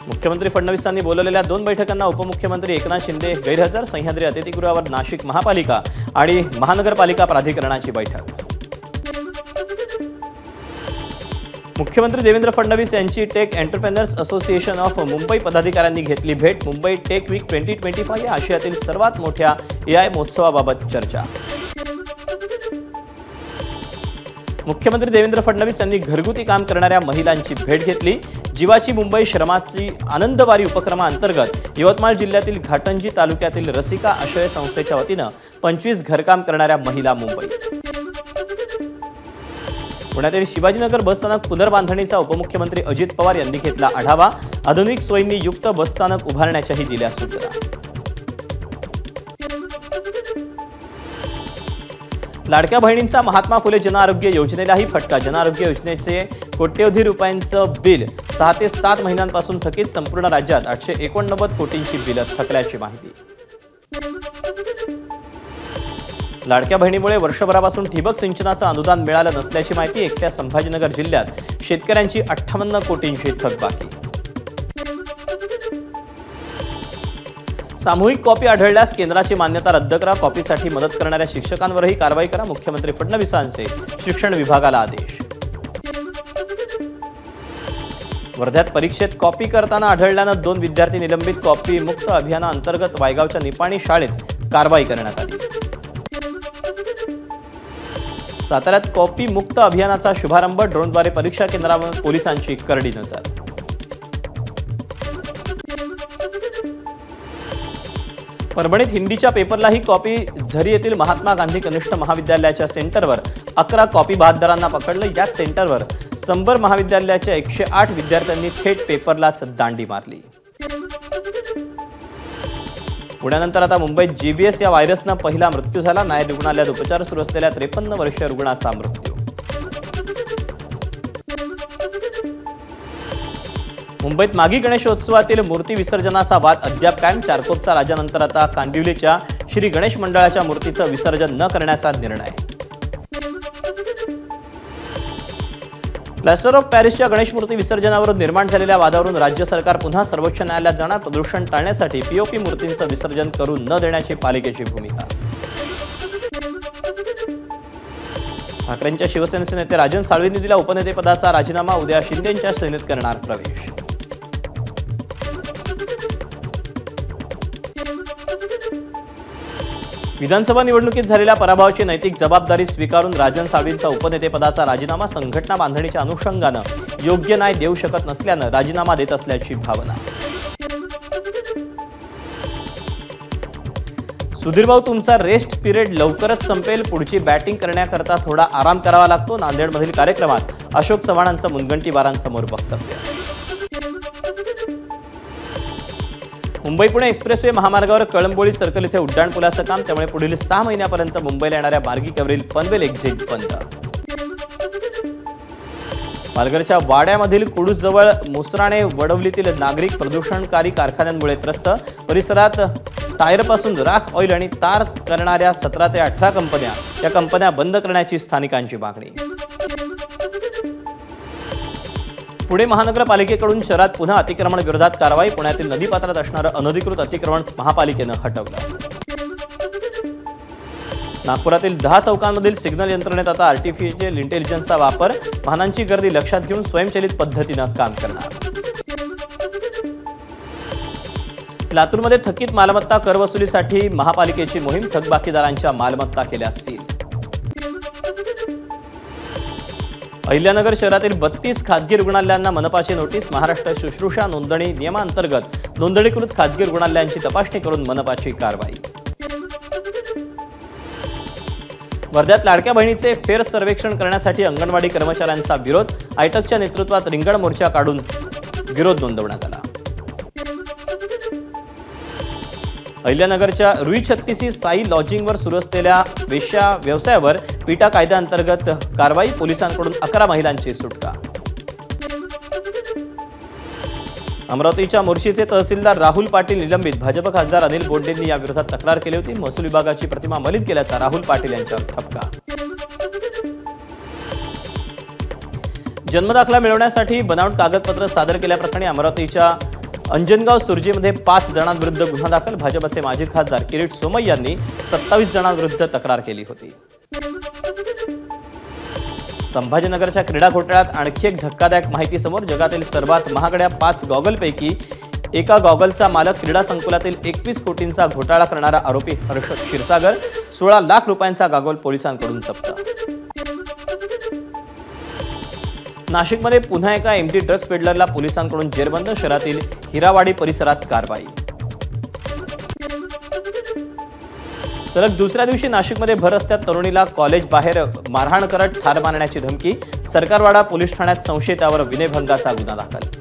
मुख्यमंत्री फडणवीसांनी बोलवलेल्या 2 बैठकांना उपमुख्यमंत्री एकनाथ शिंदे गैरहजर। सह्याद्री अतिथीगृहावर नाशिक महापालिका आणि महानगरपालिका प्राधिकरणाची बैठक। मुख्यमंत्री देवेंद्र फडणवीस यांची tech entrepreneurs association of Mumbai पदाधिकाऱ्यांनी घेतली भेट। मुंबई टेक वीक 2025 या आशियातील सर्वात मोठ्या AI महोत्सवाबाबत चर्चा। मुख्यमंत्री देवेंद्र फडणवीस यांनी घरगुती काम करणाऱ्या महिलांची भेट घेतली। जीवाची मुंबई श्रमाची आनंदवारी उपक्रमाअंतर्गत यवतमाळ जिल्ह्यातील घाटंजी तालुक्यातील रसिका आश्रय संस्थेच्या वतीनं 25 घरकाम करणाऱ्या महिला मुंबईत। पुण्यातील शिवाजीनगर बसस्थानक पुनर्बांधणीचा उपमुख्यमंत्री अजित पवार यांनी घेतला आढावा। आधुनिक सोयींनी युक्त बसस्थानक उभारण्याच्याही दिल्या सूचना। लाडक्या बहिणींचा महात्मा फुले जनआरोग्य योजनेलाही फटका। जनआरोग्य योजनेचे कोट्यवधी रुपयांचं बिल 6 ते 7 महिन्यांपासून थकीत। संपूर्ण राज्यात 889 कोटींची बिलं थकल्याची माहिती। लाडक्या बहिणीमुळे वर्षभरापासून ठिबक सिंचनाचं अनुदान मिळालं नसल्याची माहिती। एकट्या संभाजीनगर जिल्ह्यात शेतकऱ्यांची 58 कोटींची थकबाकी। सामूहिक कॉपी आढळल्यास केंद्राची मान्यता रद्द करा। कॉपीसाठी मदत करणाऱ्या शिक्षकांवरही कारवाई करा। मुख्यमंत्री फडणवीसांचे शिक्षण विभागाला आदेश। वर्ध्यात परीक्षेत कॉपी करताना आढळल्यानं 2 विद्यार्थी निलंबित। कॉपी मुक्त अभियानाअंतर्गत वायगावच्या निपाणी शाळेत कारवाई करण्यात आली। साताऱ्यात कॉपी मुक्त अभियानाचा शुभारंभ। ड्रोनद्वारे परीक्षा केंद्रावर पोलिसांची करडी नजर। परभणीत हिंदीच्या पेपरलाही कॉपी। झरी येथील महात्मा गांधी कनिष्ठ महाविद्यालयाच्या सेंटरवर 11 कॉपी बहाद्दरांना पकडलं। याच सेंटरवर संबर महाविद्यालयाच्या 108 विद्यार्थ्यांनी थेट पेपरलाच दांडी मारली। पुण्यानंतर आता मुंबईत GBS या व्हायरसनं पहिला मृत्यू झाला। नायर रुग्णालयात उपचार सुरू असलेल्या 53 वर्षीय रुग्णाचा मृत्यू। मुंबईत मागी गणेशोत्सवातील मूर्ती विसर्जनाचा वाद अद्याप कायम। चारकोपचा राजानंतर आता कांदिवलीच्या श्री गणेश मंडळाच्या मूर्तीचं विसर्जन न करण्याचा निर्णय। प्लास्टर ऑफ पॅरिसच्या गणेश मूर्ती विसर्जनावरून निर्माण झालेल्या वादावरून राज्य सरकार पुन्हा सर्वोच्च न्यायालयात जाणार। प्रदूषण टाळण्यासाठी POP मूर्तींचं विसर्जन करू न देण्याची पालिकेची भूमिका। ठाकरेंच्या शिवसेनेचे नेते राजन साळवींनी दिला उपनेतेपदाचा राजीनामा। उद्या शिंदेंच्या सेनेत करणार प्रवेश। विधानसभा निवडणुकीत झालेल्या पराभवाची नैतिक जबाबदारी स्वीकारून राजन साळवींचा उपनेतेपदाचा राजीनामा। संघटना बांधणीच्या अनुषंगानं योग्य न्याय देऊ शकत नसल्यानं राजीनामा देत असल्याची भावना। सुधीरभाऊ, तुमचा रेस्ट पिरियड लवकरच संपेल। पुढची बॅटिंग करण्याकरता थोडा आराम करावा लागतो। नांदेडमधील कार्यक्रमात अशोक चव्हाणांचं मुनगंटीवारांसमोर वक्तव्य। मुंबई पुणे एक्सप्रेसवे महामार्गावर कळंबोळी सर्कल इथे उड्डाणपुलाचं काम। त्यामुळे पुढील 6 महिन्यापर्यंत मुंबईला येणाऱ्या मार्गिकेवरील पनवेल एक्झिट बंद। पालघरच्या वाड्यामधील कुडूसजवळ मुसराणे वडवलीतील नागरिक प्रदूषणकारी कारखान्यांमुळे त्रस्त। परिसरात टायरपासून राख, ऑइल आणि तार करणाऱ्या 17 ते 18 कंपन्या, या कंपन्या बंद करण्याची स्थानिकांची मागणी। पुणे महानगरपालिकेकडून शहरात पुन्हा अतिक्रमण विरोधात कारवाई। पुण्यातील नदीपात्रात असणारं अनधिकृत अतिक्रमण महापालिकेनं हटवलं। नागपुरातील 10 चौकांमधील सिग्नल यंत्रणेत आता आर्टिफिशियल इंटेलिजन्सचा वापर। वाहनांची गर्दी लक्षात घेऊन स्वयंचलित पद्धतीनं काम करणार। लातूरमध्ये थकीत मालमत्ता कर वसुलीसाठी महापालिकेची मोहीम। थकबाकीदारांच्या मालमत्ता केल्या सील। अहिल्यानगर शहरातील 32 खासगी रुग्णालयांना मनपाची नोटीस। महाराष्ट्र शुश्रूषा नोंदणी नियमांतर्गत नोंदणीकृत खासगी रुग्णालयांची तपासणी करून मनपाची कारवाई। वर्ध्यात लाडक्या बहिणीचे फेर सर्वेक्षण करण्यासाठी अंगणवाडी कर्मचाऱ्यांचा विरोध। आयटकच्या नेतृत्वात रिंगण मोर्चा काढून विरोध नोंदवण्यात आला। अहिल्यानगरच्या रुई 36 साई लॉजिंगवर सुरू असलेल्या वेश्या व्यवसायावर पिटा कायद्याअंतर्गत कारवाई। पोलिसांकडून 11 महिलांची सुटका। अमरावतीच्या मोर्शीचे तहसीलदार राहुल पाटील निलंबित। भाजप खासदार अनिल बोंडेंनी या विरोधात तक्रार केली होती। महसूल विभागाची प्रतिमा मलिन केल्याचा राहुल पाटील यांच्यावर ठपका। जन्मदाखला मिळवण्यासाठी बनावट कागदपत्र सादर केल्याप्रकरणी अमरावतीच्या अंजनगाव सुरजीमध्ये 5 जणांविरुद्ध गुन्हा दाखल। भाजपचे माजी खासदार किरीट सोमय्या यांनी 27 जणांविरुद्ध तक्रार केली होती। संभाजीनगरच्या क्रीडा घोटाळ्यात आणखी एक धक्कादायक माहिती समोर। जगातील सर्वात महागड्या 5 गॉगलपैकी एका गॉगलचा मालक क्रीडा संकुलातील 21 कोटींचा घोटाळा करणारा आरोपी हर्षद क्षीरसागर 16 लाख रुपयांचा गॉगल पोलिसांकडून जप्त। नाशिकमध्ये पुन्हा एका एमटी ड्रग्ज पेडलरला पोलिसांकडून जेरबंद। शहरातील हिरावाडी परिसरात कारवाई। सलग दुसऱ्या दिवशी नाशिकमध्ये भर रस्त्यात तरुणीला कॉलेज बाहेर मारहाण करत ठार मारण्याची धमकी। सरकारवाडा पोलीस ठाण्यात संशयितावर विनयभंगाचा गुन्हा दाखल।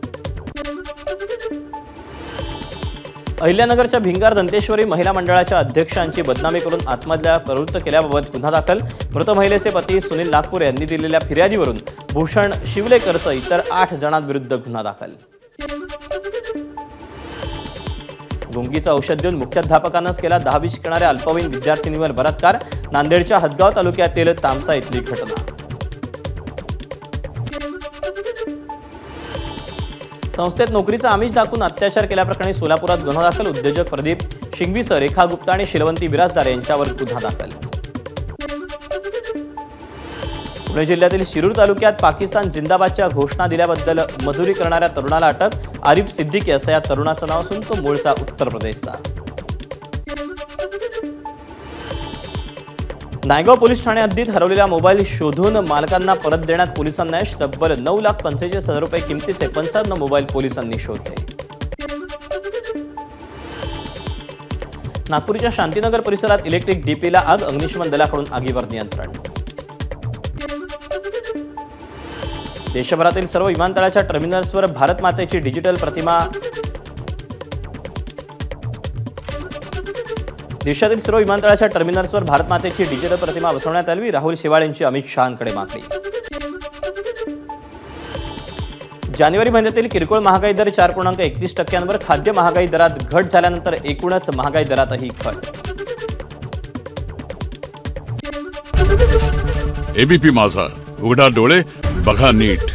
अहिल्यानगरच्या भिंगार दंतेश्वरी महिला मंडळाच्या अध्यक्षांची बदनामी करून आत्महत्या प्रवृत्त केल्याबाबत गुन्हा दाखल। मृत महिलेचे पती सुनील नागपूर यांनी दिलेल्या फिर्यादीवरून भूषण शिवलेकरसह इतर 8 जणांविरुद्ध गुन्हा दाखल। गुंगीचं औषध देऊन मुख्याध्यापकानंच केला 10वी शिकणाऱ्या अल्पवयीन विद्यार्थिनीवर बलात्कार। नांदेडच्या हदगाव तालुक्यातील तामसा इथली घटना। संस्थेत नोकरीचा आमिष दाखवून अत्याचार केल्याप्रकरणी सोलापुरात गुन्हा दाखल। उद्योजक प्रदीप शिंगवीसह रेखा गुप्ता आणि शिलवंती बिराजदार यांच्यावर गुन्हा दाखल। पुणे जिल्ह्यातील शिरूर तालुक्यात पाकिस्तान जिंदाबादच्या घोषणा दिल्याबद्दल मजुरी करणाऱ्या तरुणाला अटक। आरिफ सिद्दीकी असं या तरुणाचं नाव असून तो मूळचा उत्तर प्रदेशचा। नायगाव पोलीस ठाणे हद्दीत हरवलेला मोबाईल शोधून मालकांना परत देण्यात पोलिसांना यश। तब्बल 9,45,000 रुपये किमतीचे 55 मोबाईल पोलिसांनी शोधले। नागपूरच्या शांतीनगर परिसरात इलेक्ट्रिक डीपीला आग। अग्निशमन दलाकडून आगीवर नियंत्रण। देशभरातील सर्व विमानतळाच्या टर्मिनल्सवर भारत मातेची डिजिटल प्रतिमा देशातील सर्व विमानतळाच्या टर्मिनल्सवर भारत मातेची डिजिटल प्रतिमा बसवण्यात आली। राहुल शेवाळेंची अमित शहांकडे मागणी। जानेवारी महिन्यातील किरकोळ महागाई दर 4.31%। खाद्य महागाई दरात घट झाल्यानंतर एकूणच महागाई दरातही घट। एबीपी माझा, उघडा डोळे बघा नीट।